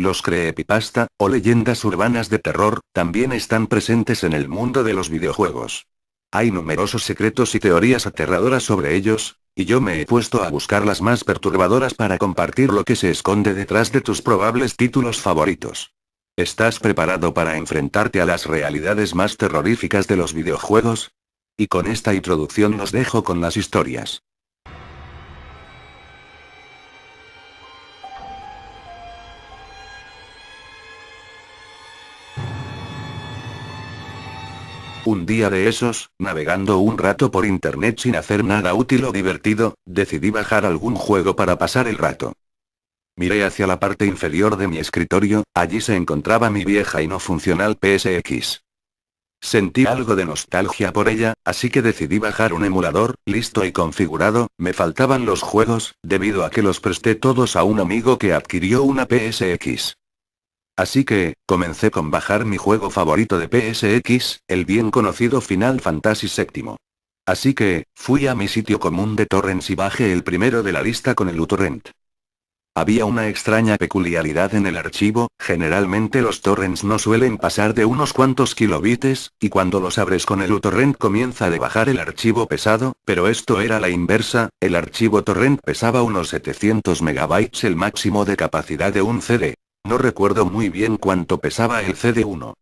los creepypasta, o leyendas urbanas de terror, también están presentes en el mundo de los videojuegos. Hay numerosos secretos y teorías aterradoras sobre ellos, y yo me he puesto a buscar las más perturbadoras para compartir lo que se esconde detrás de tus probables títulos favoritos. ¿Estás preparado para enfrentarte a las realidades más terroríficas de los videojuegos? Y con esta introducción los dejo con las historias. Un día de esos, navegando un rato por internet sin hacer nada útil o divertido, decidí bajar algún juego para pasar el rato. Miré hacia la parte inferior de mi escritorio, allí se encontraba mi vieja y no funcional PSX. Sentí algo de nostalgia por ella, así que decidí bajar un emulador, listo y configurado. Me faltaban los juegos, debido a que los presté todos a un amigo que adquirió una PSX. Así que, comencé con bajar mi juego favorito de PSX, el bien conocido Final Fantasy VII. Así que, fui a mi sitio común de torrents y bajé el primero de la lista con el uTorrent. Había una extraña peculiaridad en el archivo, generalmente los torrents no suelen pasar de unos cuantos kilobytes, y cuando los abres con el uTorrent comienza de bajar el archivo pesado, pero esto era la inversa, el archivo torrent pesaba unos 700 megabytes, el máximo de capacidad de un CD. No recuerdo muy bien cuánto pesaba el CD1.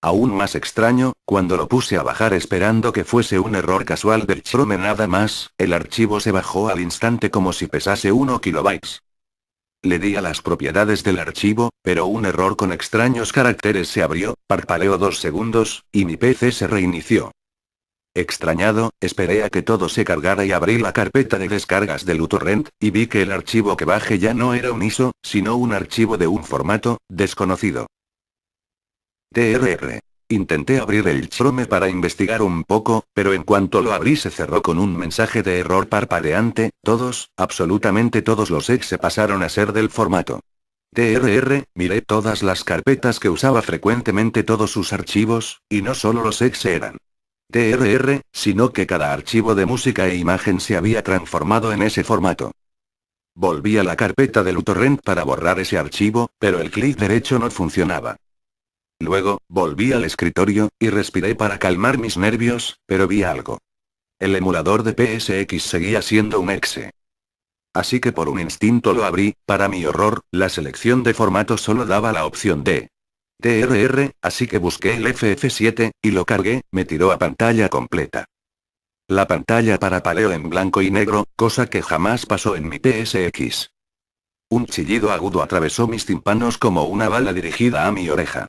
Aún más extraño, cuando lo puse a bajar esperando que fuese un error casual del Chrome nada más, el archivo se bajó al instante como si pesase 1 kilobytes. Le di a las propiedades del archivo, pero un error con extraños caracteres se abrió, parpadeó 2 segundos, y mi PC se reinició. Extrañado, esperé a que todo se cargara y abrí la carpeta de descargas del uTorrent, y vi que el archivo que bajé ya no era un ISO, sino un archivo de un formato desconocido. TRR. Intenté abrir el Chrome para investigar un poco, pero en cuanto lo abrí se cerró con un mensaje de error parpadeante. Absolutamente todos los exe pasaron a ser del formato TRR. Miré todas las carpetas que usaba frecuentemente, todos sus archivos, y no solo los exe eran TRR, sino que cada archivo de música e imagen se había transformado en ese formato. Volví a la carpeta del uTorrent para borrar ese archivo, pero el clic derecho no funcionaba. Luego, volví al escritorio, y respiré para calmar mis nervios, pero vi algo. El emulador de PSX seguía siendo un exe. Así que por un instinto lo abrí. Para mi horror, la selección de formato solo daba la opción de TRR, así que busqué el FF7, y lo cargué. Me tiró a pantalla completa. La pantalla parpadeó en blanco y negro, cosa que jamás pasó en mi PSX. Un chillido agudo atravesó mis tímpanos como una bala dirigida a mi oreja.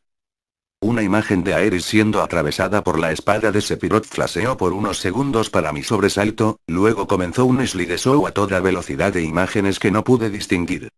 Una imagen de Aerys siendo atravesada por la espada de Sephiroth flasheó por unos segundos para mi sobresalto, luego comenzó un slideshow a toda velocidad de imágenes que no pude distinguir.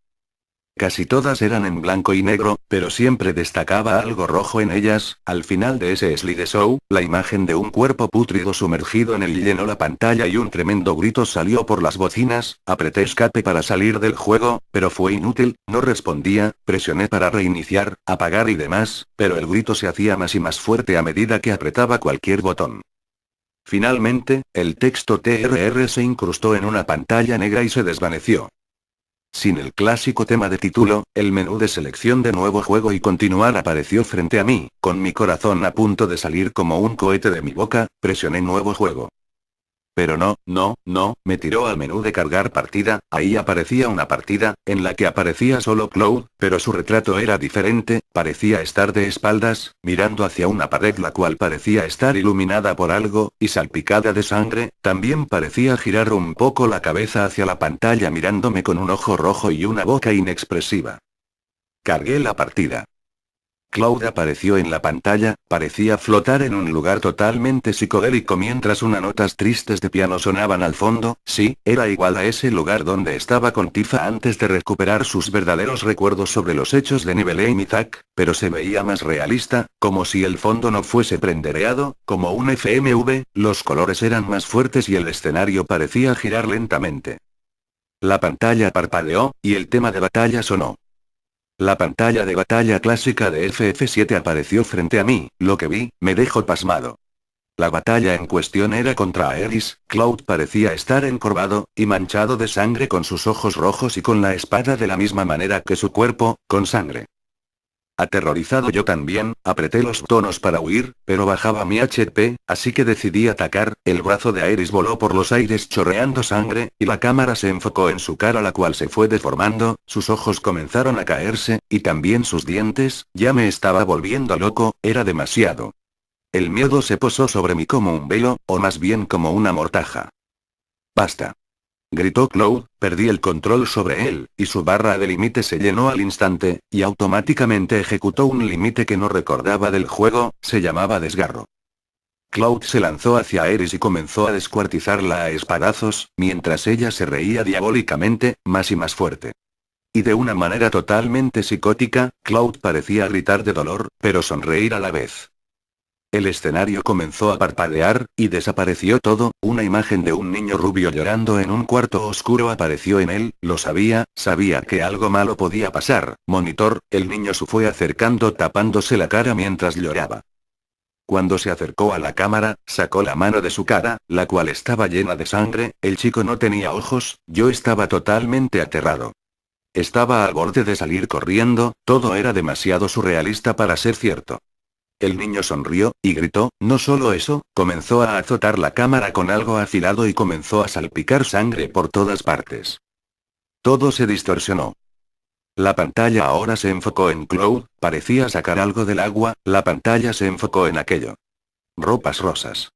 Casi todas eran en blanco y negro, pero siempre destacaba algo rojo en ellas. Al final de ese slideshow, la imagen de un cuerpo pútrido sumergido en él llenó la pantalla y un tremendo grito salió por las bocinas. Apreté escape para salir del juego, pero fue inútil, no respondía. Presioné para reiniciar, apagar y demás, pero el grito se hacía más y más fuerte a medida que apretaba cualquier botón. Finalmente, el texto TRR se incrustó en una pantalla negra y se desvaneció. Sin el clásico tema de título, el menú de selección de nuevo juego y continuar apareció frente a mí. Con mi corazón a punto de salir como un cohete de mi boca, presioné nuevo juego. Pero no, me tiró al menú de cargar partida. Ahí aparecía una partida, en la que aparecía solo Cloud, pero su retrato era diferente. Parecía estar de espaldas, mirando hacia una pared la cual parecía estar iluminada por algo, y salpicada de sangre. También parecía girar un poco la cabeza hacia la pantalla mirándome con un ojo rojo y una boca inexpresiva. Cargué la partida. Cloud apareció en la pantalla, parecía flotar en un lugar totalmente psicodélico mientras unas notas tristes de piano sonaban al fondo. Sí, era igual a ese lugar donde estaba con Tifa antes de recuperar sus verdaderos recuerdos sobre los hechos de Nibelheim y Zack, pero se veía más realista, como si el fondo no fuese prendereado, como un FMV, los colores eran más fuertes y el escenario parecía girar lentamente. La pantalla parpadeó, y el tema de batalla sonó. La pantalla de batalla clásica de FF7 apareció frente a mí. Lo que vi, me dejó pasmado. La batalla en cuestión era contra Aerys. Cloud parecía estar encorvado, y manchado de sangre con sus ojos rojos y con la espada de la misma manera que su cuerpo, con sangre. Aterrorizado yo también, apreté los botones para huir, pero bajaba mi HP, así que decidí atacar. El brazo de Aeris voló por los aires chorreando sangre, y la cámara se enfocó en su cara, la cual se fue deformando, sus ojos comenzaron a caerse, y también sus dientes. Ya me estaba volviendo loco, era demasiado. El miedo se posó sobre mí como un velo, o más bien como una mortaja. Basta. Gritó Cloud, perdí el control sobre él, y su barra de límite se llenó al instante, y automáticamente ejecutó un límite que no recordaba del juego, se llamaba desgarro. Cloud se lanzó hacia Aeris y comenzó a descuartizarla a espadazos, mientras ella se reía diabólicamente, más y más fuerte. Y de una manera totalmente psicótica, Cloud parecía gritar de dolor, pero sonreír a la vez. El escenario comenzó a parpadear, y desapareció todo. Una imagen de un niño rubio llorando en un cuarto oscuro apareció en él. Lo sabía que algo malo podía pasar. Monitor, el niño se fue acercando tapándose la cara mientras lloraba. Cuando se acercó a la cámara, sacó la mano de su cara, la cual estaba llena de sangre. El chico no tenía ojos. Yo estaba totalmente aterrado. Estaba al borde de salir corriendo, todo era demasiado surrealista para ser cierto. El niño sonrió, y gritó. No solo eso, comenzó a azotar la cámara con algo afilado y comenzó a salpicar sangre por todas partes. Todo se distorsionó. La pantalla ahora se enfocó en Cloud, parecía sacar algo del agua, la pantalla se enfocó en aquello. Ropas rosas.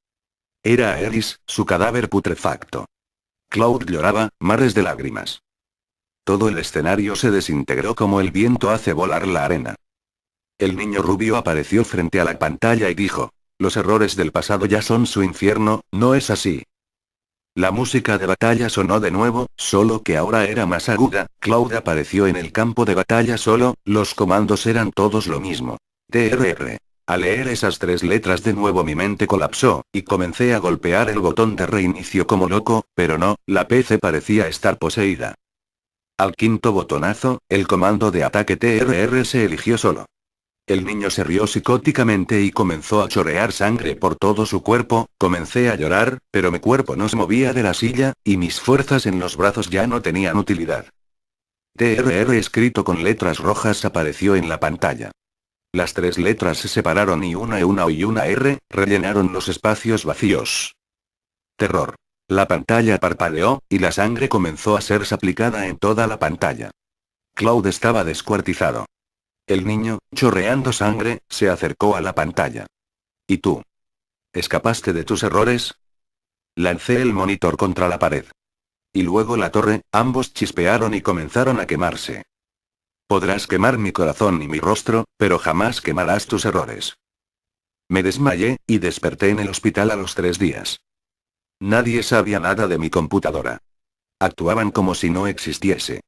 Era Aeris, su cadáver putrefacto. Cloud lloraba, mares de lágrimas. Todo el escenario se desintegró como el viento hace volar la arena. El niño rubio apareció frente a la pantalla y dijo: los errores del pasado ya son su infierno, ¿no es así? La música de batalla sonó de nuevo, solo que ahora era más aguda. Cloud apareció en el campo de batalla solo, los comandos eran todos lo mismo. TRR. Al leer esas 3 letras de nuevo mi mente colapsó, y comencé a golpear el botón de reinicio como loco, pero no, la PC parecía estar poseída. Al quinto botonazo, el comando de ataque TRR se eligió solo. El niño se rió psicóticamente y comenzó a chorrear sangre por todo su cuerpo. Comencé a llorar, pero mi cuerpo no se movía de la silla, y mis fuerzas en los brazos ya no tenían utilidad. TRR escrito con letras rojas apareció en la pantalla. Las 3 letras se separaron y una O y una R, rellenaron los espacios vacíos. Terror. La pantalla parpadeó, y la sangre comenzó a ser aplicada en toda la pantalla. Cloud estaba descuartizado. El niño, chorreando sangre, se acercó a la pantalla. ¿Y tú? ¿Escapaste de tus errores? Lancé el monitor contra la pared. Y luego la torre, ambos chispearon y comenzaron a quemarse. Podrás quemar mi corazón y mi rostro, pero jamás quemarás tus errores. Me desmayé, y desperté en el hospital a los 3 días. Nadie sabía nada de mi computadora. Actuaban como si no existiese.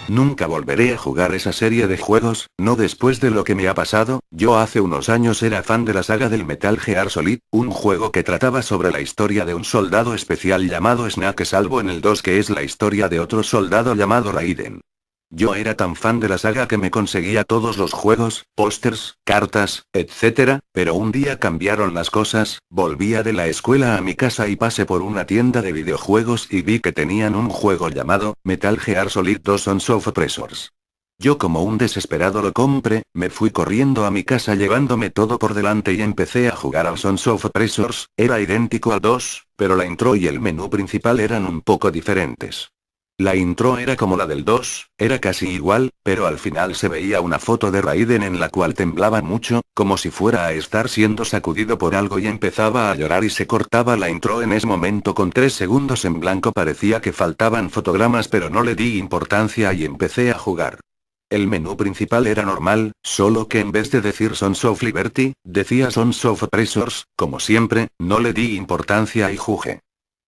Nunca volveré a jugar esa serie de juegos, no después de lo que me ha pasado. Yo hace unos años era fan de la saga del Metal Gear Solid, un juego que trataba sobre la historia de un soldado especial llamado Snake, salvo en el 2 que es la historia de otro soldado llamado Raiden. Yo era tan fan de la saga que me conseguía todos los juegos, pósters, cartas, etc., pero un día cambiaron las cosas. Volvía de la escuela a mi casa y pasé por una tienda de videojuegos y vi que tenían un juego llamado Metal Gear Solid 2 Sons of Oppressors. Yo como un desesperado lo compré, me fui corriendo a mi casa llevándome todo por delante y empecé a jugar al Sons of Oppressors. Era idéntico al 2, pero la intro y el menú principal eran un poco diferentes. La intro era como la del 2, era casi igual, pero al final se veía una foto de Raiden en la cual temblaba mucho, como si fuera a estar siendo sacudido por algo, y empezaba a llorar y se cortaba la intro en ese momento con 3 segundos en blanco. Parecía que faltaban fotogramas, pero no le di importancia y empecé a jugar. El menú principal era normal, solo que en vez de decir Sons of Liberty, decía Sons of Oppressors. Como siempre, no le di importancia y jugué.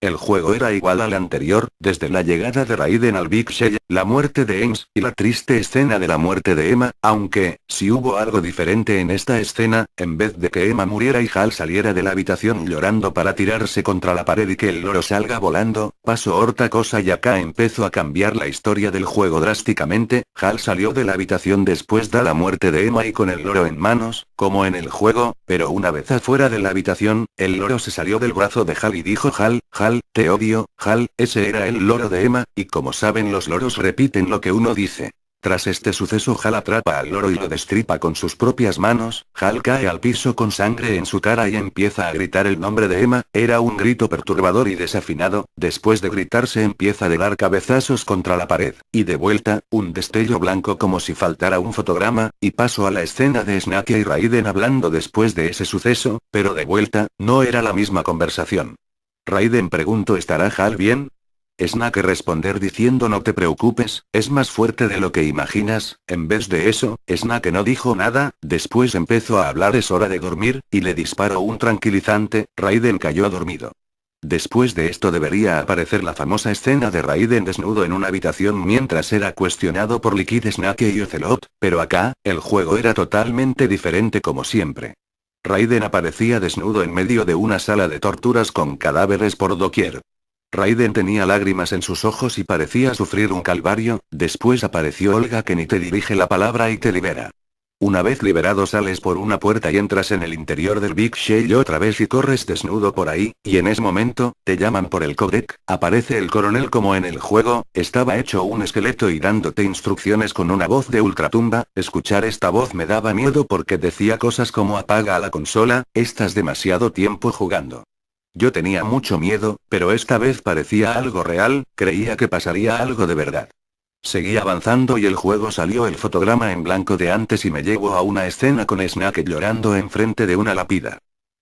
El juego era igual al anterior, desde la llegada de Raiden al Big Shell, la muerte de Ames, y la triste escena de la muerte de Emma, aunque, si hubo algo diferente en esta escena, en vez de que Emma muriera y Hal saliera de la habitación llorando para tirarse contra la pared y que el loro salga volando, Pasó otra cosa y acá empezó a cambiar la historia del juego drásticamente. Hal salió de la habitación después de la muerte de Emma y con el loro en manos, como en el juego, pero una vez afuera de la habitación, el loro se salió del brazo de Hal y dijo: Hal, te odio, Hal. Ese era el loro de Emma, y como saben los loros repiten lo que uno dice. Tras este suceso Hal atrapa al loro y lo destripa con sus propias manos. Hal cae al piso con sangre en su cara y empieza a gritar el nombre de Emma. Era un grito perturbador y desafinado. Después de gritar se empieza a dar cabezazos contra la pared. Y de vuelta, un destello blanco como si faltara un fotograma, y paso a la escena de Snake y Raiden hablando después de ese suceso, pero de vuelta, no era la misma conversación. Raiden preguntó: ¿estará Hal bien? Snake responder diciendo: no te preocupes, es más fuerte de lo que imaginas. En vez de eso, Snake no dijo nada, después empezó a hablar: es hora de dormir, y le disparó un tranquilizante. Raiden cayó dormido. Después de esto debería aparecer la famosa escena de Raiden desnudo en una habitación mientras era cuestionado por Liquid Snake y Ocelot, pero acá, el juego era totalmente diferente como siempre. Raiden aparecía desnudo en medio de una sala de torturas con cadáveres por doquier. Raiden tenía lágrimas en sus ojos y parecía sufrir un calvario. Después apareció Olga Kenny, te dirige la palabra y te libera. Una vez liberado sales por una puerta y entras en el interior del Big Shell otra vez y corres desnudo por ahí, y en ese momento, te llaman por el codec, aparece el coronel como en el juego, estaba hecho un esqueleto y dándote instrucciones con una voz de ultratumba. Escuchar esta voz me daba miedo porque decía cosas como: apaga a la consola, estás demasiado tiempo jugando. Yo tenía mucho miedo, pero esta vez parecía algo real, creía que pasaría algo de verdad. Seguí avanzando y el juego salió el fotograma en blanco de antes y me llevó a una escena con Snake llorando enfrente de una lápida.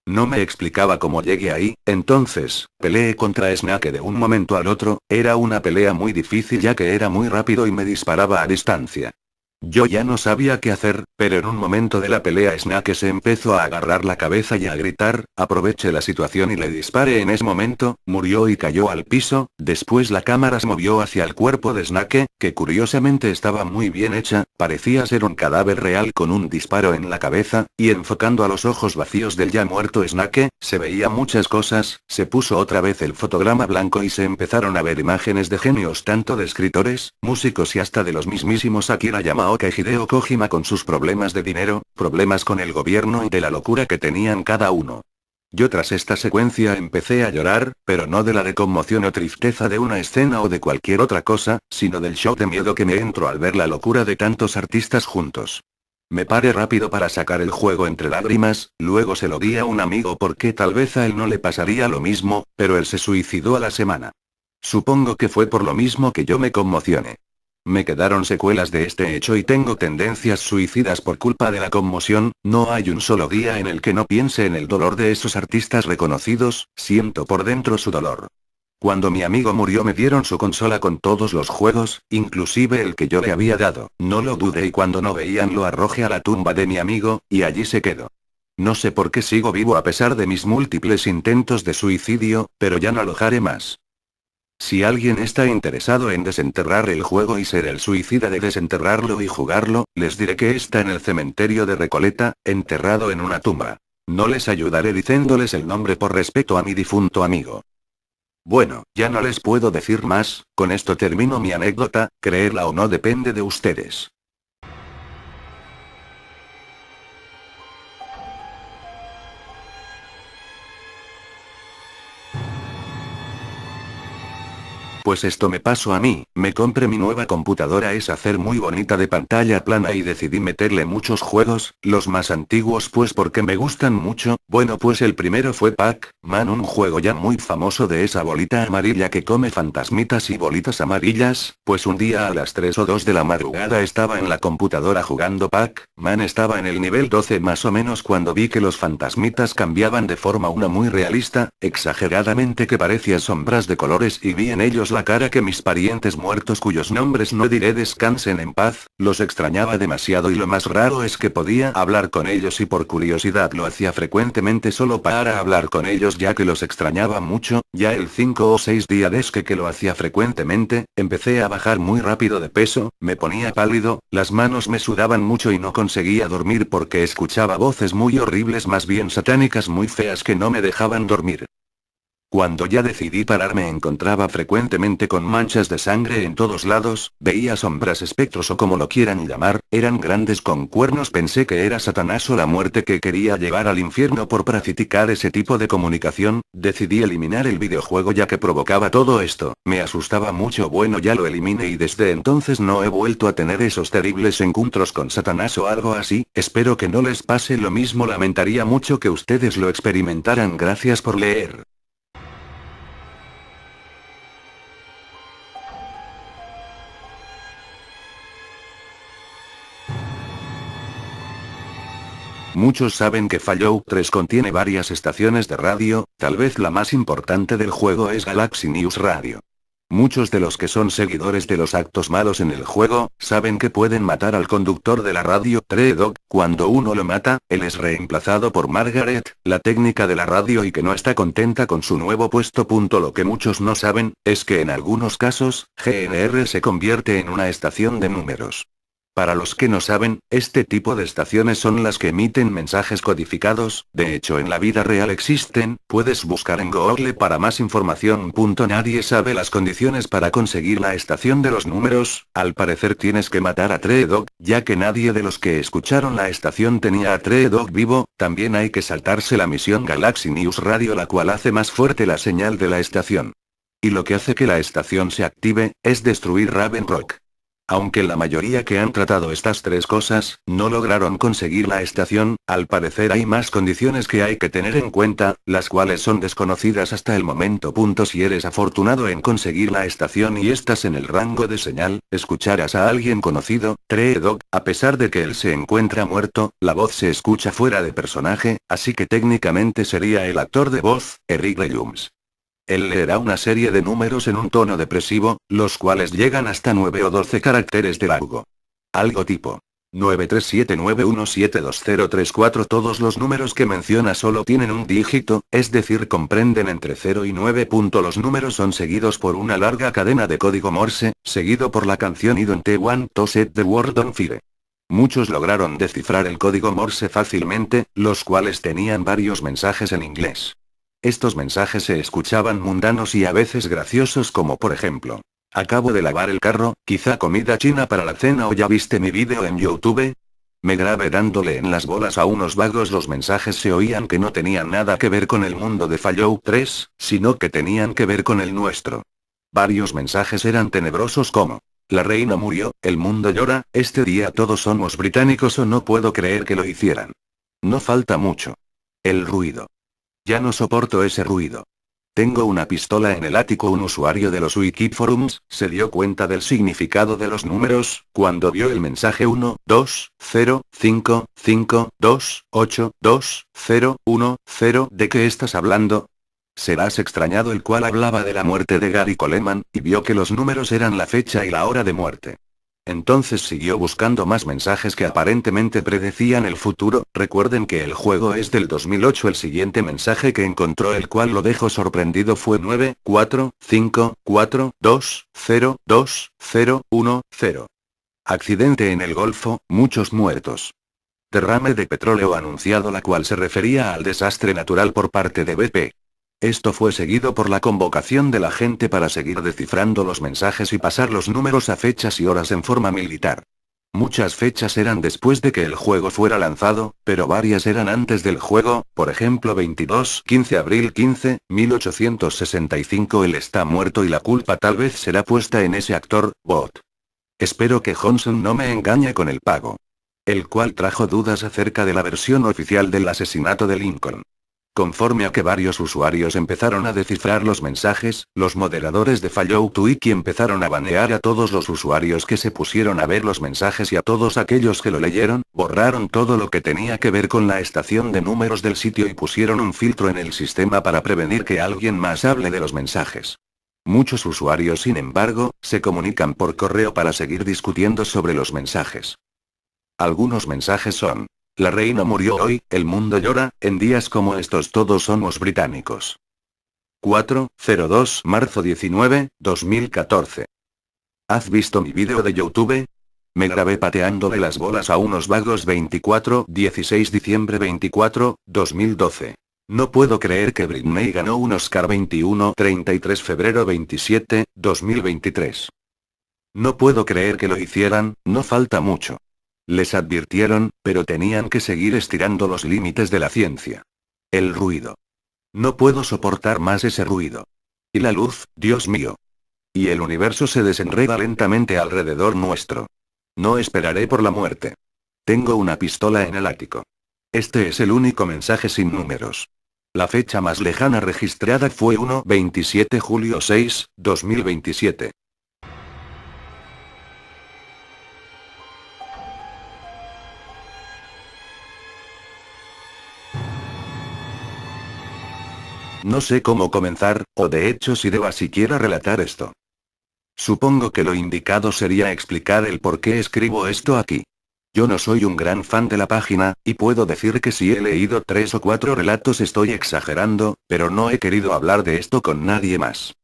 No me explicaba cómo llegué ahí, entonces, peleé contra Snake de un momento al otro. Era una pelea muy difícil ya que era muy rápido y me disparaba a distancia. Yo ya no sabía qué hacer, pero en un momento de la pelea Snake se empezó a agarrar la cabeza y a gritar: aproveché la situación y le disparé en ese momento. Murió y cayó al piso. Después la cámara se movió hacia el cuerpo de Snake, que curiosamente estaba muy bien hecha, parecía ser un cadáver real con un disparo en la cabeza, y enfocando a los ojos vacíos del ya muerto Snake, se veía muchas cosas. Se puso otra vez el fotograma blanco y se empezaron a ver imágenes de genios, tanto de escritores, músicos y hasta de los mismísimos Akira Yamaoka y Hideo Kojima con sus problemas de dinero, problemas con el gobierno y de la locura que tenían cada uno. Yo tras esta secuencia empecé a llorar, pero no de la de conmoción o tristeza de una escena o de cualquier otra cosa, sino del shock de miedo que me entró al ver la locura de tantos artistas juntos. Me paré rápido para sacar el juego entre lágrimas, luego se lo di a un amigo porque tal vez a él no le pasaría lo mismo, pero él se suicidó a la semana. Supongo que fue por lo mismo que yo me conmocioné. Me quedaron secuelas de este hecho y tengo tendencias suicidas por culpa de la conmoción. No hay un solo día en el que no piense en el dolor de esos artistas reconocidos, siento por dentro su dolor. Cuando mi amigo murió me dieron su consola con todos los juegos, inclusive el que yo le había dado. No lo dudé y cuando no veían lo arrojé a la tumba de mi amigo, y allí se quedó. No sé por qué sigo vivo a pesar de mis múltiples intentos de suicidio, pero ya no lo haré más. Si alguien está interesado en desenterrar el juego y ser el suicida de desenterrarlo y jugarlo, les diré que está en el cementerio de Recoleta, enterrado en una tumba. No les ayudaré diciéndoles el nombre por respeto a mi difunto amigo. Bueno, ya no les puedo decir más, con esto termino mi anécdota, creerla o no depende de ustedes. Pues esto me pasó a mí, me compré mi nueva computadora, es hacer muy bonita de pantalla plana y decidí meterle muchos juegos, los más antiguos pues porque me gustan mucho. Bueno pues el primero fue Pac-Man, un juego ya muy famoso de esa bolita amarilla que come fantasmitas y bolitas amarillas. Pues un día a las 3 o 2 de la madrugada estaba en la computadora jugando Pac-Man, estaba en el nivel 12 más o menos cuando vi que los fantasmitas cambiaban de forma una muy realista, exageradamente que parecía sombras de colores y vi en ellos la cara que mis parientes muertos cuyos nombres no diré descansen en paz, los extrañaba demasiado y lo más raro es que podía hablar con ellos y por curiosidad lo hacía frecuentemente solo para hablar con ellos ya que los extrañaba mucho. Ya el 5 o 6 días desde que lo hacía frecuentemente, empecé a bajar muy rápido de peso, me ponía pálido, las manos me sudaban mucho y no conseguía dormir porque escuchaba voces muy horribles, más bien satánicas muy feas que no me dejaban dormir. Cuando ya decidí parar me encontraba frecuentemente con manchas de sangre en todos lados, veía sombras, espectros o como lo quieran llamar, eran grandes con cuernos. Pensé que era Satanás o la muerte que quería llevar al infierno por practicar ese tipo de comunicación. Decidí eliminar el videojuego ya que provocaba todo esto, me asustaba mucho. Bueno, ya lo eliminé y desde entonces no he vuelto a tener esos terribles encuentros con Satanás o algo así. Espero que no les pase lo mismo, lamentaría mucho que ustedes lo experimentaran. Gracias por leer. Muchos saben que Fallout 3 contiene varias estaciones de radio, tal vez la más importante del juego es Galaxy News Radio. Muchos de los que son seguidores de los actos malos en el juego, saben que pueden matar al conductor de la radio, Tree-Dog. Cuando uno lo mata, él es reemplazado por Margaret, la técnica de la radio, y que no está contenta con su nuevo puesto. Lo que muchos no saben, es que en algunos casos, GNR se convierte en una estación de números. Para los que no saben, este tipo de estaciones son las que emiten mensajes codificados, de hecho en la vida real existen, puedes buscar en Google para más información. Nadie sabe las condiciones para conseguir la estación de los números, al parecer tienes que matar a Tree-Dog, ya que nadie de los que escucharon la estación tenía a Tree-Dog vivo. También hay que saltarse la misión Galaxy News Radio, la cual hace más fuerte la señal de la estación. Y lo que hace que la estación se active, es destruir Raven Rock. Aunque la mayoría que han tratado estas tres cosas, no lograron conseguir la estación, al parecer hay más condiciones que hay que tener en cuenta, las cuales son desconocidas hasta el momento. Si eres afortunado en conseguir la estación y estás en el rango de señal, escucharás a alguien conocido, Tree-Dog, a pesar de que él se encuentra muerto, la voz se escucha fuera de personaje, así que técnicamente sería el actor de voz, Eric Regiums. Él leerá una serie de números en un tono depresivo, los cuales llegan hasta 9 o 12 caracteres de largo. Algo tipo 93791720034. Todos los números que menciona solo tienen un dígito, es decir, comprenden entre 0 y 9. Los números son seguidos por una larga cadena de código Morse, seguido por la canción I Don't Want to Set the World on Fire. Muchos lograron descifrar el código Morse fácilmente, los cuales tenían varios mensajes en inglés. Estos mensajes se escuchaban mundanos y a veces graciosos, como por ejemplo: acabo de lavar el carro, quizá comida china para la cena, o ya viste mi vídeo en YouTube. Me grabé dándole en las bolas a unos vagos. Los mensajes se oían que no tenían nada que ver con el mundo de Fallout 3, sino que tenían que ver con el nuestro. Varios mensajes eran tenebrosos como: la reina murió, el mundo llora, este día todos somos británicos, o no puedo creer que lo hicieran. No falta mucho. El ruido. Ya no soporto ese ruido. Tengo una pistola en el ático. Un usuario de los Wikiforums se dio cuenta del significado de los números cuando vio el mensaje 1, 2, 0, 5, 5, 2, 8, 2, 0, 1, 0. ¿De qué estás hablando? Serás extrañado, el cual hablaba de la muerte de Gary Coleman, y vio que los números eran la fecha y la hora de muerte. Entonces siguió buscando más mensajes que aparentemente predecían el futuro. Recuerden que el juego es del 2008. El siguiente mensaje que encontró, el cual lo dejó sorprendido, fue 9, 4, 5, 4, 2, 0, 2, 0, 1, 0. Accidente en el Golfo, muchos muertos. Derrame de petróleo anunciado, la cual se refería al desastre natural por parte de BP. Esto fue seguido por la convocación de la gente para seguir descifrando los mensajes y pasar los números a fechas y horas en forma militar. Muchas fechas eran después de que el juego fuera lanzado, pero varias eran antes del juego, por ejemplo 22-15 abril 15, 1865. Él está muerto y la culpa tal vez será puesta en ese actor, Bot. Espero que Johnson no me engañe con el pago. El cual trajo dudas acerca de la versión oficial del asesinato de Lincoln. Conforme a que varios usuarios empezaron a descifrar los mensajes, los moderadores de Fallout Wiki empezaron a banear a todos los usuarios que se pusieron a ver los mensajes, y a todos aquellos que lo leyeron, borraron todo lo que tenía que ver con la estación de números del sitio y pusieron un filtro en el sistema para prevenir que alguien más hable de los mensajes. Muchos usuarios, sin embargo, se comunican por correo para seguir discutiendo sobre los mensajes. Algunos mensajes son: la reina murió hoy, el mundo llora, en días como estos todos somos británicos. 402 marzo 19, 2014. ¿Has visto mi vídeo de YouTube? Me grabé pateándole las bolas a unos vagos. 24-16 diciembre 24, 2012. No puedo creer que Britney ganó un Oscar 21-33 febrero 27, 2023. No puedo creer que lo hicieran, no falta mucho. Les advirtieron, pero tenían que seguir estirando los límites de la ciencia. El ruido. No puedo soportar más ese ruido. Y la luz, Dios mío. Y el universo se desenreda lentamente alrededor nuestro. No esperaré por la muerte. Tengo una pistola en el ático. Este es el único mensaje sin números. La fecha más lejana registrada fue 27 julio 6, 2027. No sé cómo comenzar, o de hecho si deba siquiera relatar esto. Supongo que lo indicado sería explicar el por qué escribo esto aquí. Yo no soy un gran fan de la página, y puedo decir que si he leído 3 o 4 relatos estoy exagerando, pero no he querido hablar de esto con nadie más.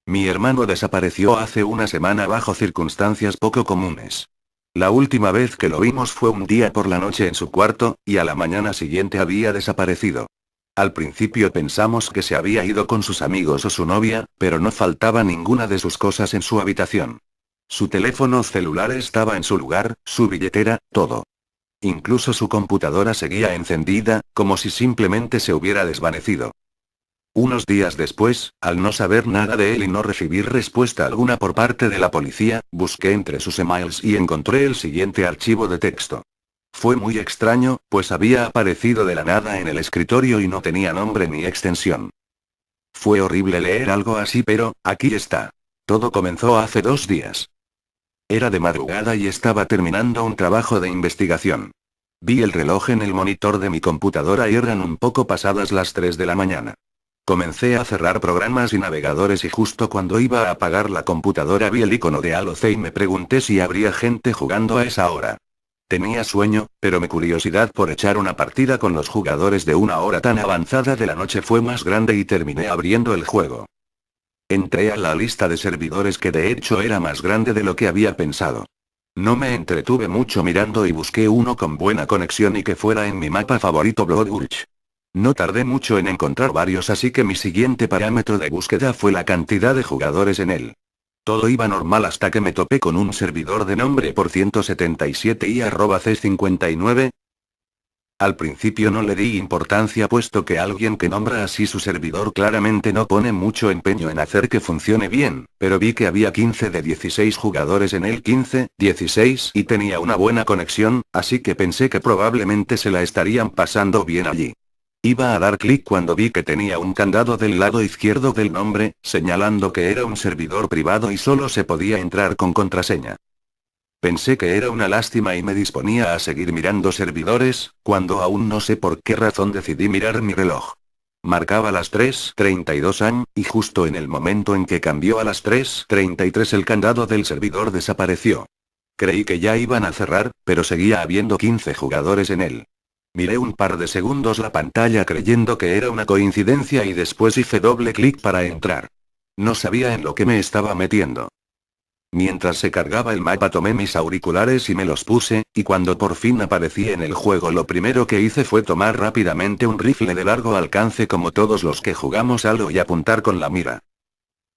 Mi hermano desapareció hace una semana bajo circunstancias poco comunes. La última vez que lo vimos fue un día por la noche en su cuarto, y a la mañana siguiente había desaparecido. Al principio pensamos que se había ido con sus amigos o su novia, pero no faltaba ninguna de sus cosas en su habitación. Su teléfono celular estaba en su lugar, su billetera, todo. Incluso su computadora seguía encendida, como si simplemente se hubiera desvanecido. Unos días después, al no saber nada de él y no recibir respuesta alguna por parte de la policía, busqué entre sus emails y encontré el siguiente archivo de texto. Fue muy extraño, pues había aparecido de la nada en el escritorio y no tenía nombre ni extensión. Fue horrible leer algo así, pero, aquí está. Todo comenzó hace 2 días. Era de madrugada y estaba terminando un trabajo de investigación. Vi el reloj en el monitor de mi computadora y eran un poco pasadas las 3 de la mañana. Comencé a cerrar programas y navegadores y justo cuando iba a apagar la computadora vi el icono de Halo y me pregunté si habría gente jugando a esa hora. Tenía sueño, pero mi curiosidad por echar una partida con los jugadores de una hora tan avanzada de la noche fue más grande y terminé abriendo el juego. Entré a la lista de servidores que de hecho era más grande de lo que había pensado. No me entretuve mucho mirando y busqué uno con buena conexión y que fuera en mi mapa favorito Blood Gulch. No tardé mucho en encontrar varios, así que mi siguiente parámetro de búsqueda fue la cantidad de jugadores en él. Todo iba normal hasta que me topé con un servidor de nombre por 177 y @c59. Al principio no le di importancia puesto que alguien que nombra así su servidor claramente no pone mucho empeño en hacer que funcione bien, pero vi que había 15 de 16 jugadores en él, 15, 16 y tenía una buena conexión, así que pensé que probablemente se la estarían pasando bien allí. Iba a dar clic cuando vi que tenía un candado del lado izquierdo del nombre, señalando que era un servidor privado y solo se podía entrar con contraseña. Pensé que era una lástima y me disponía a seguir mirando servidores, cuando aún no sé por qué razón decidí mirar mi reloj. Marcaba las 3:32 am, y justo en el momento en que cambió a las 3:33 el candado del servidor desapareció. Creí que ya iban a cerrar, pero seguía habiendo 15 jugadores en él. Miré un par de segundos la pantalla creyendo que era una coincidencia y después hice doble clic para entrar. No sabía en lo que me estaba metiendo. Mientras se cargaba el mapa tomé mis auriculares y me los puse, y cuando por fin aparecí en el juego lo primero que hice fue tomar rápidamente un rifle de largo alcance como todos los que jugamos Halo y apuntar con la mira.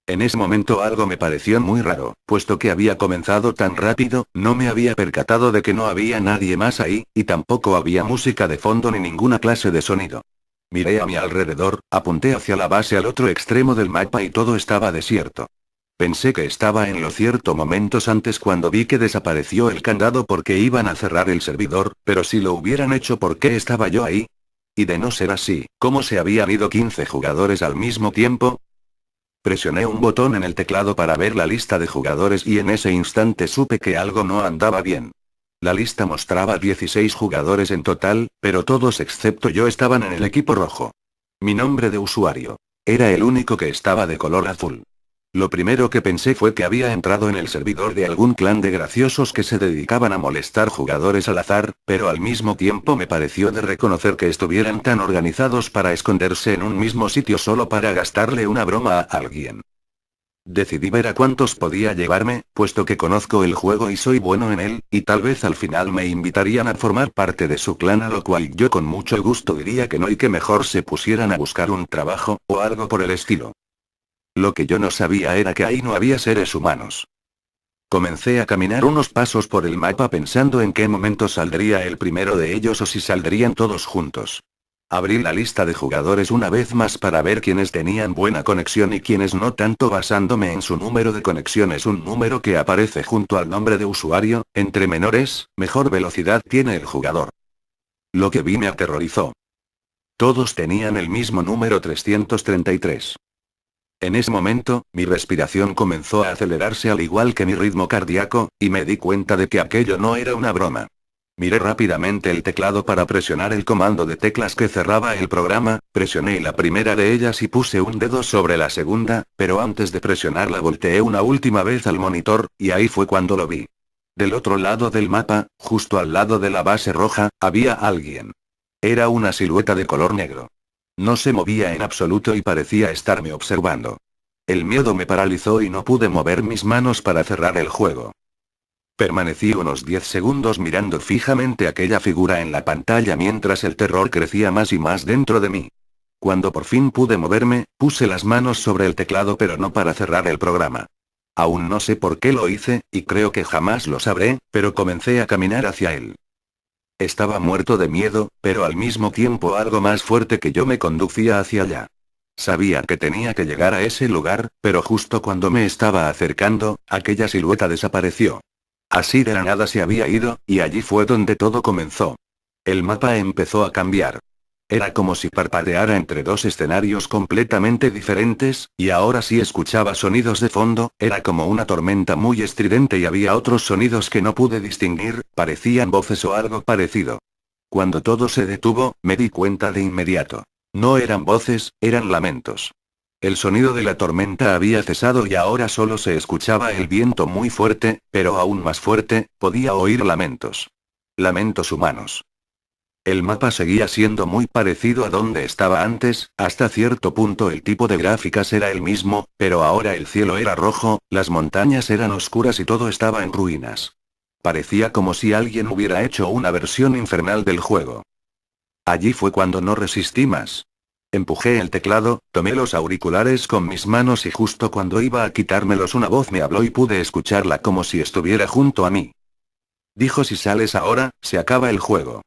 En ese momento algo me pareció muy raro, puesto que había comenzado tan rápido, no me había percatado de que no había nadie más ahí, y tampoco había música de fondo ni ninguna clase de sonido. Miré a mi alrededor, apunté hacia la base al otro extremo del mapa y todo estaba desierto. Pensé que estaba en lo cierto momentos antes cuando vi que desapareció el candado porque iban a cerrar el servidor, pero si lo hubieran hecho, ¿por qué estaba yo ahí? Y de no ser así, ¿cómo se habían ido 15 jugadores al mismo tiempo? Presioné un botón en el teclado para ver la lista de jugadores y en ese instante supe que algo no andaba bien. La lista mostraba 16 jugadores en total, pero todos excepto yo estaban en el equipo rojo. Mi nombre de usuario. Era el único que estaba de color azul. Lo primero que pensé fue que había entrado en el servidor de algún clan de graciosos que se dedicaban a molestar jugadores al azar, pero al mismo tiempo me pareció de reconocer que estuvieran tan organizados para esconderse en un mismo sitio solo para gastarle una broma a alguien. Decidí ver a cuántos podía llevarme, puesto que conozco el juego y soy bueno en él, y tal vez al final me invitarían a formar parte de su clan, a lo cual yo con mucho gusto diría que no y que mejor se pusieran a buscar un trabajo, o algo por el estilo. Lo que yo no sabía era que ahí no había seres humanos. Comencé a caminar unos pasos por el mapa pensando en qué momento saldría el primero de ellos o si saldrían todos juntos. Abrí la lista de jugadores una vez más para ver quiénes tenían buena conexión y quiénes no tanto, basándome en su número de conexiones, un número que aparece junto al nombre de usuario. Entre menores, mejor velocidad tiene el jugador. Lo que vi me aterrorizó. Todos tenían el mismo número, 333. En ese momento, mi respiración comenzó a acelerarse al igual que mi ritmo cardíaco, y me di cuenta de que aquello no era una broma. Miré rápidamente el teclado para presionar el comando de teclas que cerraba el programa, presioné la primera de ellas y puse un dedo sobre la segunda, pero antes de presionarla volteé una última vez al monitor, y ahí fue cuando lo vi. Del otro lado del mapa, justo al lado de la base roja, había alguien. Era una silueta de color negro. No se movía en absoluto y parecía estarme observando. El miedo me paralizó y no pude mover mis manos para cerrar el juego. Permanecí unos 10 segundos mirando fijamente aquella figura en la pantalla mientras el terror crecía más y más dentro de mí. Cuando por fin pude moverme, puse las manos sobre el teclado, pero no para cerrar el programa. Aún no sé por qué lo hice, y creo que jamás lo sabré, pero comencé a caminar hacia él. Estaba muerto de miedo, pero al mismo tiempo algo más fuerte que yo me conducía hacia allá. Sabía que tenía que llegar a ese lugar, pero justo cuando me estaba acercando, aquella silueta desapareció. Así de la nada se había ido, y allí fue donde todo comenzó. El mapa empezó a cambiar. Era como si parpadeara entre dos escenarios completamente diferentes, y ahora sí escuchaba sonidos de fondo. Era como una tormenta muy estridente y había otros sonidos que no pude distinguir, parecían voces o algo parecido. Cuando todo se detuvo, me di cuenta de inmediato. No eran voces, eran lamentos. El sonido de la tormenta había cesado y ahora solo se escuchaba el viento muy fuerte, pero aún más fuerte, podía oír lamentos. Lamentos humanos. El mapa seguía siendo muy parecido a donde estaba antes, hasta cierto punto el tipo de gráficas era el mismo, pero ahora el cielo era rojo, las montañas eran oscuras y todo estaba en ruinas. Parecía como si alguien hubiera hecho una versión infernal del juego. Allí fue cuando no resistí más. Empujé el teclado, tomé los auriculares con mis manos y justo cuando iba a quitármelos una voz me habló y pude escucharla como si estuviera junto a mí. Dijo: si sales ahora, se acaba el juego.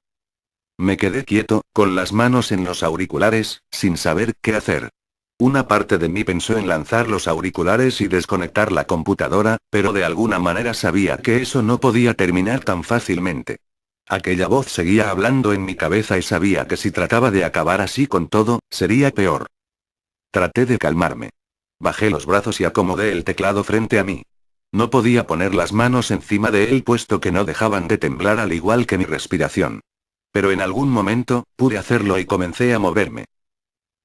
Me quedé quieto, con las manos en los auriculares, sin saber qué hacer. Una parte de mí pensó en lanzar los auriculares y desconectar la computadora, pero de alguna manera sabía que eso no podía terminar tan fácilmente. Aquella voz seguía hablando en mi cabeza y sabía que si trataba de acabar así con todo, sería peor. Traté de calmarme. Bajé los brazos y acomodé el teclado frente a mí. No podía poner las manos encima de él puesto que no dejaban de temblar al igual que mi respiración. Pero en algún momento, pude hacerlo y comencé a moverme.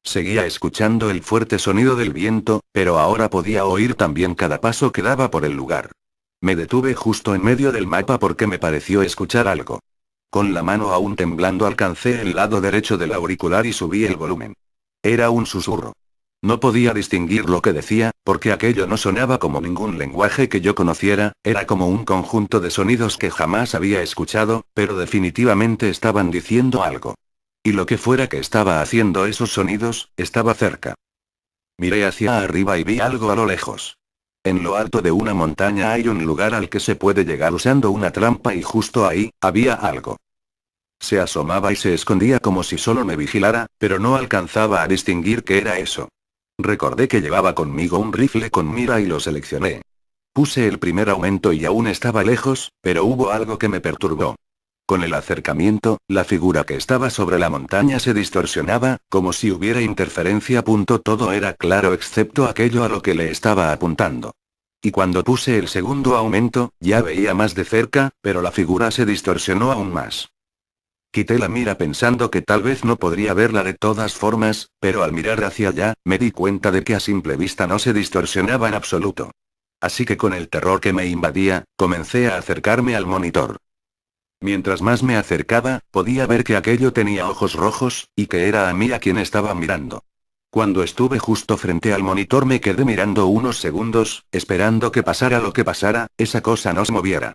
Seguía escuchando el fuerte sonido del viento, pero ahora podía oír también cada paso que daba por el lugar. Me detuve justo en medio del mapa porque me pareció escuchar algo. Con la mano aún temblando alcancé el lado derecho del auricular y subí el volumen. Era un susurro. No podía distinguir lo que decía, porque aquello no sonaba como ningún lenguaje que yo conociera, era como un conjunto de sonidos que jamás había escuchado, pero definitivamente estaban diciendo algo. Y lo que fuera que estaba haciendo esos sonidos, estaba cerca. Miré hacia arriba y vi algo a lo lejos. En lo alto de una montaña hay un lugar al que se puede llegar usando una trampa y justo ahí, había algo. Se asomaba y se escondía como si solo me vigilara, pero no alcanzaba a distinguir qué era eso. Recordé que llevaba conmigo un rifle con mira y lo seleccioné. Puse el primer aumento y aún estaba lejos, pero hubo algo que me perturbó. Con el acercamiento, la figura que estaba sobre la montaña se distorsionaba, como si hubiera interferencia. Todo era claro excepto aquello a lo que le estaba apuntando. Y cuando puse el segundo aumento, ya veía más de cerca, pero la figura se distorsionó aún más. Quité la mira pensando que tal vez no podría verla de todas formas, pero al mirar hacia allá, me di cuenta de que a simple vista no se distorsionaba en absoluto. Así que con el terror que me invadía, comencé a acercarme al monitor. Mientras más me acercaba, podía ver que aquello tenía ojos rojos, y que era a mí a quien estaba mirando. Cuando estuve justo frente al monitor me quedé mirando unos segundos, esperando que pasara lo que pasara, esa cosa no se moviera.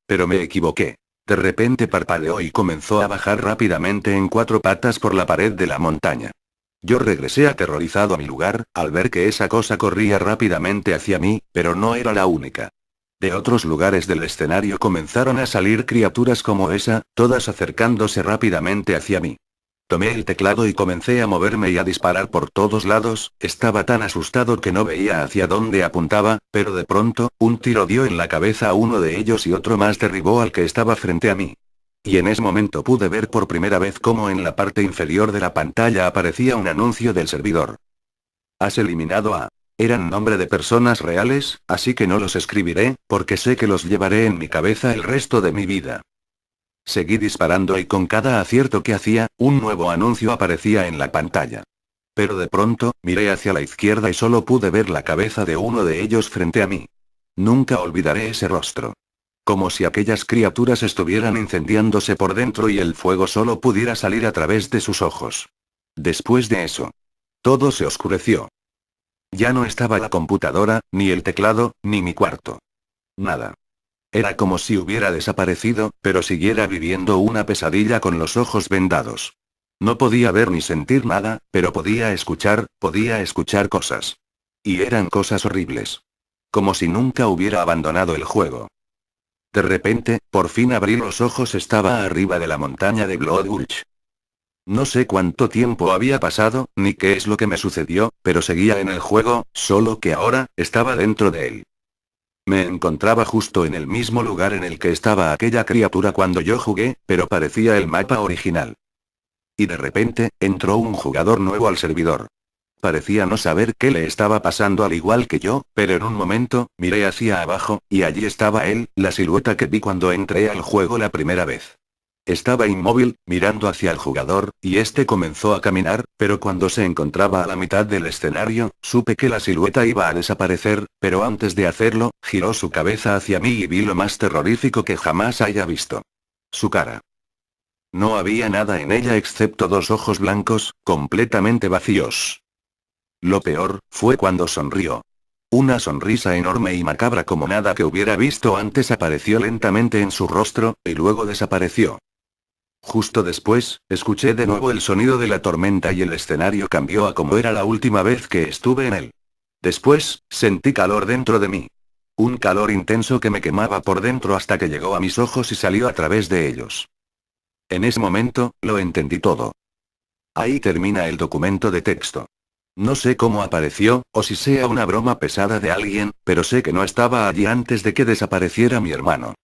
Pero me equivoqué. De repente parpadeó y comenzó a bajar rápidamente en 4 patas por la pared de la montaña. Yo regresé aterrorizado a mi lugar, al ver que esa cosa corría rápidamente hacia mí, pero no era la única. De otros lugares del escenario comenzaron a salir criaturas como esa, todas acercándose rápidamente hacia mí. Tomé el teclado y comencé a moverme y a disparar por todos lados, estaba tan asustado que no veía hacia dónde apuntaba, pero de pronto, un tiro dio en la cabeza a uno de ellos y otro más derribó al que estaba frente a mí. Y en ese momento pude ver por primera vez cómo en la parte inferior de la pantalla aparecía un anuncio del servidor. Has eliminado a... Eran nombre de personas reales, así que no los escribiré, porque sé que los llevaré en mi cabeza el resto de mi vida. Seguí disparando y con cada acierto que hacía, un nuevo anuncio aparecía en la pantalla. Pero de pronto, miré hacia la izquierda y solo pude ver la cabeza de uno de ellos frente a mí. Nunca olvidaré ese rostro. Como si aquellas criaturas estuvieran incendiándose por dentro y el fuego solo pudiera salir a través de sus ojos. Después de eso, todo se oscureció. Ya no estaba la computadora, ni el teclado, ni mi cuarto. Nada. Era como si hubiera desaparecido, pero siguiera viviendo una pesadilla con los ojos vendados. No podía ver ni sentir nada, pero podía escuchar cosas. Y eran cosas horribles. Como si nunca hubiera abandonado el juego. De repente, por fin abrí los ojos, estaba arriba de la montaña de Blood Gulch. No sé cuánto tiempo había pasado, ni qué es lo que me sucedió, pero seguía en el juego, solo que ahora, estaba dentro de él. Me encontraba justo en el mismo lugar en el que estaba aquella criatura cuando yo jugué, pero parecía el mapa original. Y de repente, entró un jugador nuevo al servidor. Parecía no saber qué le estaba pasando al igual que yo, pero en un momento, miré hacia abajo, y allí estaba él, la silueta que vi cuando entré al juego la primera vez. Estaba inmóvil, mirando hacia el jugador, y este comenzó a caminar, pero cuando se encontraba a la mitad del escenario, supe que la silueta iba a desaparecer, pero antes de hacerlo, giró su cabeza hacia mí y vi lo más terrorífico que jamás haya visto. Su cara. No había nada en ella excepto 2 ojos blancos, completamente vacíos. Lo peor, fue cuando sonrió. Una sonrisa enorme y macabra como nada que hubiera visto antes apareció lentamente en su rostro, y luego desapareció. Justo después, escuché de nuevo el sonido de la tormenta y el escenario cambió a como era la última vez que estuve en él. Después, sentí calor dentro de mí. Un calor intenso que me quemaba por dentro hasta que llegó a mis ojos y salió a través de ellos. En ese momento, lo entendí todo. Ahí termina el documento de texto. No sé cómo apareció, o si sea una broma pesada de alguien, pero sé que no estaba allí antes de que desapareciera mi hermano.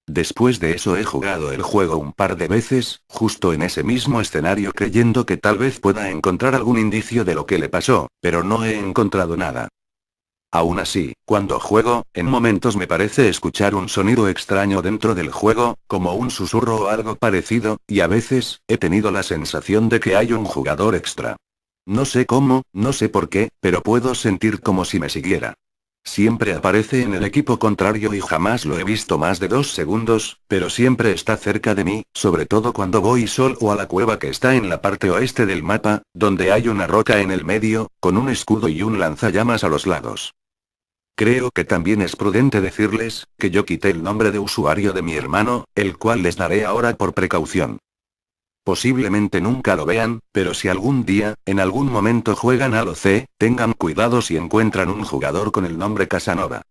Después de eso he jugado el juego un par de veces, justo en ese mismo escenario creyendo que tal vez pueda encontrar algún indicio de lo que le pasó, pero no he encontrado nada. Aún así, cuando juego, en momentos me parece escuchar un sonido extraño dentro del juego, como un susurro o algo parecido, y a veces, he tenido la sensación de que hay un jugador extra. No sé cómo, no sé por qué, pero puedo sentir como si me siguiera. Siempre aparece en el equipo contrario y jamás lo he visto más de 2 segundos, pero siempre está cerca de mí, sobre todo cuando voy solo a la cueva que está en la parte oeste del mapa, donde hay una roca en el medio, con un escudo y un lanzallamas a los lados. Creo que también es prudente decirles, que yo quité el nombre de usuario de mi hermano, el cual les daré ahora por precaución. Posiblemente nunca lo vean, pero si algún día, en algún momento juegan Halo C, tengan cuidado si encuentran un jugador con el nombre Casanova.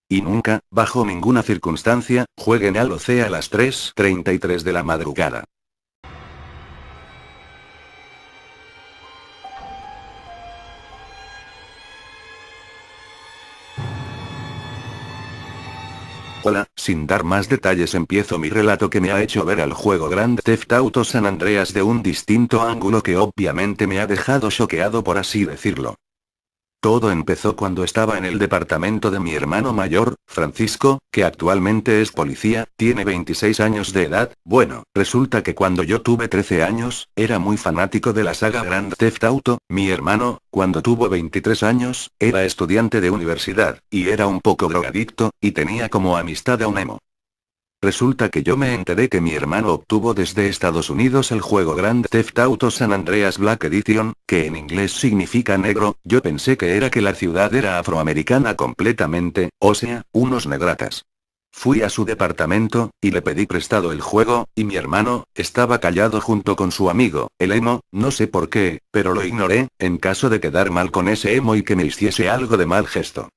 Y nunca, bajo ninguna circunstancia, jueguen Halo C a las 3:33 de la madrugada. Hola, sin dar más detalles empiezo mi relato que me ha hecho ver al juego Grand Theft Auto San Andreas de un distinto ángulo que obviamente me ha dejado choqueado por así decirlo. Todo empezó cuando estaba en el departamento de mi hermano mayor, Francisco, que actualmente es policía, tiene 26 años de edad. Bueno, resulta que cuando yo tuve 13 años, era muy fanático de la saga Grand Theft Auto. Mi hermano, cuando tuvo 23 años, era estudiante de universidad, y era un poco drogadicto, y tenía como amistad a un emo. Resulta que yo me enteré que mi hermano obtuvo desde Estados Unidos el juego Grand Theft Auto San Andreas Black Edition, que en inglés significa negro. Yo pensé que era que la ciudad era afroamericana completamente, o sea, unos negratas. Fui a su departamento, y le pedí prestado el juego, y mi hermano, estaba callado junto con su amigo, el emo, no sé por qué, pero lo ignoré, en caso de quedar mal con ese emo y que me hiciese algo de mal gesto.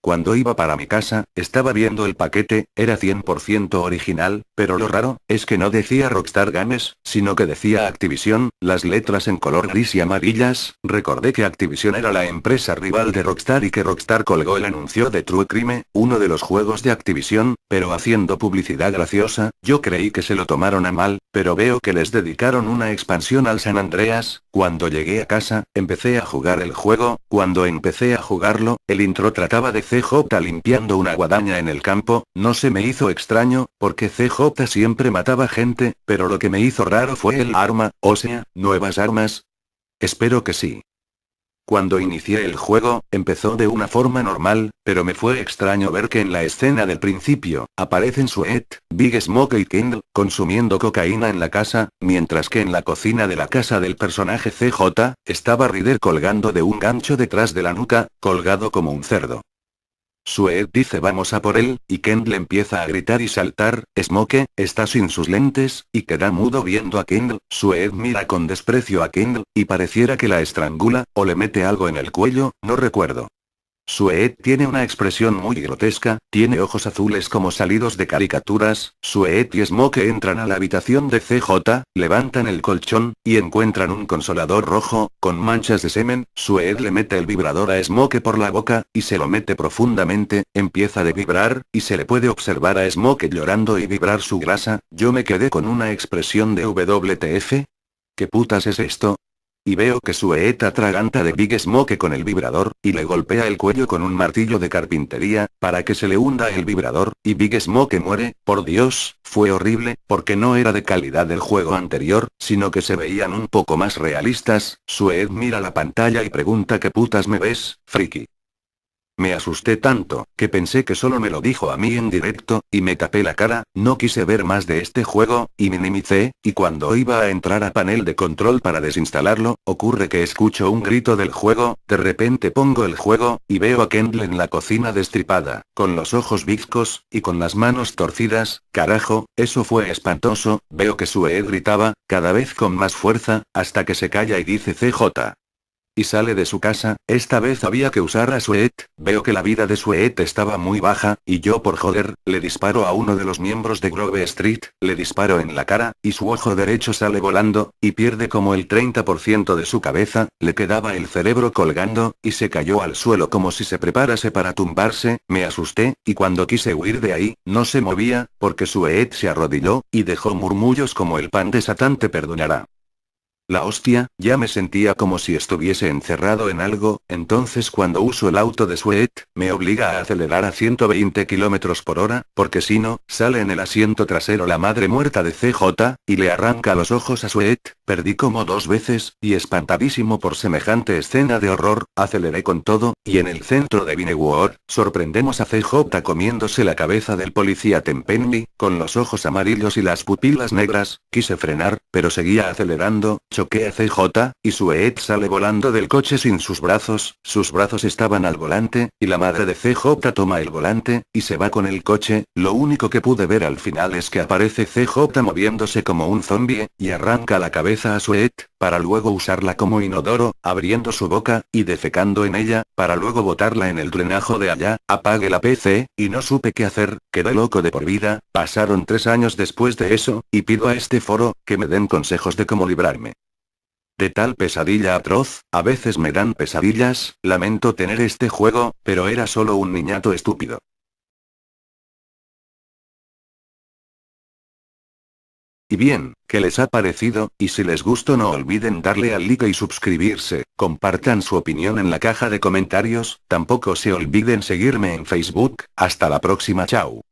Cuando iba para mi casa, estaba viendo el paquete, era 100% original, pero lo raro, es que no decía Rockstar Games, sino que decía Activision, las letras en color gris y amarillas. Recordé que Activision era la empresa rival de Rockstar y que Rockstar colgó el anuncio de True Crime, uno de los juegos de Activision, pero haciendo publicidad graciosa. Yo creí que se lo tomaron a mal, pero veo que les dedicaron una expansión al San Andreas. Cuando llegué a casa, empecé a jugar el juego. Cuando empecé a jugarlo, el intro trataba de CJ limpiando una guadaña en el campo. No se me hizo extraño, porque CJ siempre mataba gente, pero lo que me hizo raro fue el arma, o sea, nuevas armas. Espero que sí. Cuando inicié el juego, empezó de una forma normal, pero me fue extraño ver que en la escena del principio, aparecen Sweat, Big Smoke y Kendall, consumiendo cocaína en la casa, mientras que en la cocina de la casa del personaje CJ, estaba Ryder colgando de un gancho detrás de la nuca, colgado como un cerdo. Sweat dice vamos a por él, y Kendall empieza a gritar y saltar. Smoke, está sin sus lentes, y queda mudo viendo a Kendall. Sweat mira con desprecio a Kendall, y pareciera que la estrangula, o le mete algo en el cuello, no recuerdo. Sweat tiene una expresión muy grotesca, tiene ojos azules como salidos de caricaturas. Sweat y Smoke entran a la habitación de CJ, levantan el colchón, y encuentran un consolador rojo, con manchas de semen. Sweat le mete el vibrador a Smoke por la boca, y se lo mete profundamente, empieza de vibrar, y se le puede observar a Smoke llorando y vibrar su grasa. Yo me quedé con una expresión de WTF. ¿Qué putas es esto? Y veo que Sweat atraganta de Big Smoke con el vibrador, y le golpea el cuello con un martillo de carpintería, para que se le hunda el vibrador, y Big Smoke muere. Por Dios, fue horrible, porque no era de calidad del juego anterior, sino que se veían un poco más realistas. Sweat mira la pantalla y pregunta ¿qué putas me ves, friki? Me asusté tanto, que pensé que solo me lo dijo a mí en directo, y me tapé la cara. No quise ver más de este juego, y minimicé, y cuando iba a entrar a panel de control para desinstalarlo, ocurre que escucho un grito del juego. De repente pongo el juego, y veo a Kendall en la cocina destripada, con los ojos bizcos, y con las manos torcidas. Carajo, eso fue espantoso. Veo que Sweat gritaba, cada vez con más fuerza, hasta que se calla y dice CJ. Y sale de su casa. Esta vez había que usar a Sweat. Veo que la vida de Sweat estaba muy baja, y yo por joder, le disparo a uno de los miembros de Grove Street, le disparo en la cara, y su ojo derecho sale volando, y pierde como el 30% de su cabeza, le quedaba el cerebro colgando, y se cayó al suelo como si se preparase para tumbarse. Me asusté, y cuando quise huir de ahí, no se movía, porque Sweat se arrodilló, y dejó murmullos como el pan de Satán te perdonará. La hostia, ya me sentía como si estuviese encerrado en algo. Entonces cuando uso el auto de Sweat, me obliga a acelerar a 120 km/h, porque si no, sale en el asiento trasero la madre muerta de CJ, y le arranca los ojos a Sweat. Perdí como 2 veces, y espantadísimo por semejante escena de horror, aceleré con todo, y en el centro de Vinewood, sorprendemos a CJ comiéndose la cabeza del policía Tempenny, con los ojos amarillos y las pupilas negras. Quise frenar, pero seguía acelerando. Choqué a CJ, y Sweat sale volando del coche sin sus brazos estaban al volante, y la madre de CJ toma el volante, y se va con el coche. Lo único que pude ver al final es que aparece CJ moviéndose como un zombie, y arranca la cabeza a Sweat, para luego usarla como inodoro, abriendo su boca, y defecando en ella, para luego botarla en el drenaje de allá. Apagué la PC, y no supe qué hacer, quedé loco de por vida. Pasaron 3 años después de eso, y pido a este foro, que me den consejos de cómo librarme de tal pesadilla atroz. A veces me dan pesadillas. Lamento tener este juego, pero era solo un niñato estúpido. Y bien, ¿qué les ha parecido? Y si les gustó no olviden darle al like y suscribirse, compartan su opinión en la caja de comentarios, tampoco se olviden seguirme en Facebook. Hasta la próxima, chao.